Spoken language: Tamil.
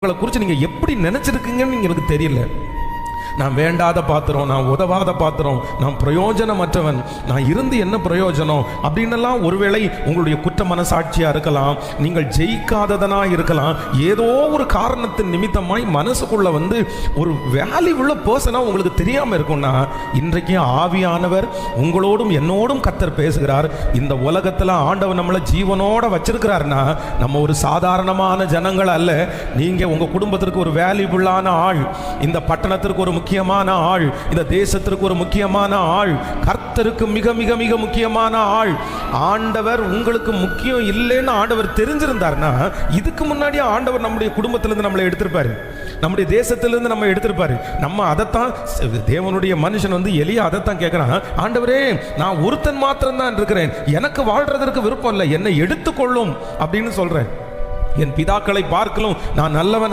உங்களை குறித்து நீங்கள் எப்படி நினச்சிருக்கீங்கன்னு எனக்கு தெரியல. நான் வேண்டாத பாத்திரம், நான் உதவாத பாத்திரம், நான் பிரயோஜனமற்றவன், நான் இருந்து என்ன பிரயோஜனம் அப்படின்னெல்லாம் ஒருவேளை உங்களுடைய குற்ற மனசாட்சியாக இருக்கலாம், நீங்கள் ஜெயிக்காததனா இருக்கலாம். ஏதோ ஒரு காரணத்தின் நிமித்தமாய் மனசுக்குள்ள ஒரு வேல்யூவுள்ள பர்சனாக உங்களுக்கு தெரியாமல் இருக்கும்னா, இன்றைக்கு ஆவியானவர் உங்களோடும் என்னோடும் கர்த்தர் பேசுகிறார். இந்த உலகத்தில் ஆண்டவர் நம்மளை ஜீவனோட வச்சிருக்கிறாருன்னா நம்ம ஒரு சாதாரணமான ஜனங்கள் அல்ல. நீங்கள் உங்கள் குடும்பத்திற்கு ஒரு வேல்யூபுல்லான ஆள், இந்த பட்டணத்திற்கு ஒரு முக்கியமான ஆள், இந்த தேசத்திற்கு ஒரு முக்கியமான ஆள், கர்த்தருக்கு மிக மிக மிக முக்கியமான ஆள். ஆண்டவர் உங்களுக்கு முக்கியம் இல்லைன்னு ஆண்டவர் தெரிஞ்சிருந்தார்னா இதுக்கு முன்னாடி ஆண்டவர் நம்முடைய குடும்பத்திலிருந்து நம்மளை எடுத்திருப்பாரு, நம்முடைய தேசத்திலிருந்து நம்ம எடுத்திருப்பாரு. நம்ம அதைத்தான் தேவனுடைய மனுஷன் எலியா அதைத்தான் கேட்கிறான், ஆண்டவரே நான் ஒருத்தன் மாத்திரம் தான் இருக்கிறேன், எனக்கு வாழ்றதற்கு விருப்பம் இல்லை, என்னை எடுத்துக்கொள்ளும் அப்படின்னு சொல்றேன். என் பிதாக்களை பார்க்கலும் நான் நல்லவன்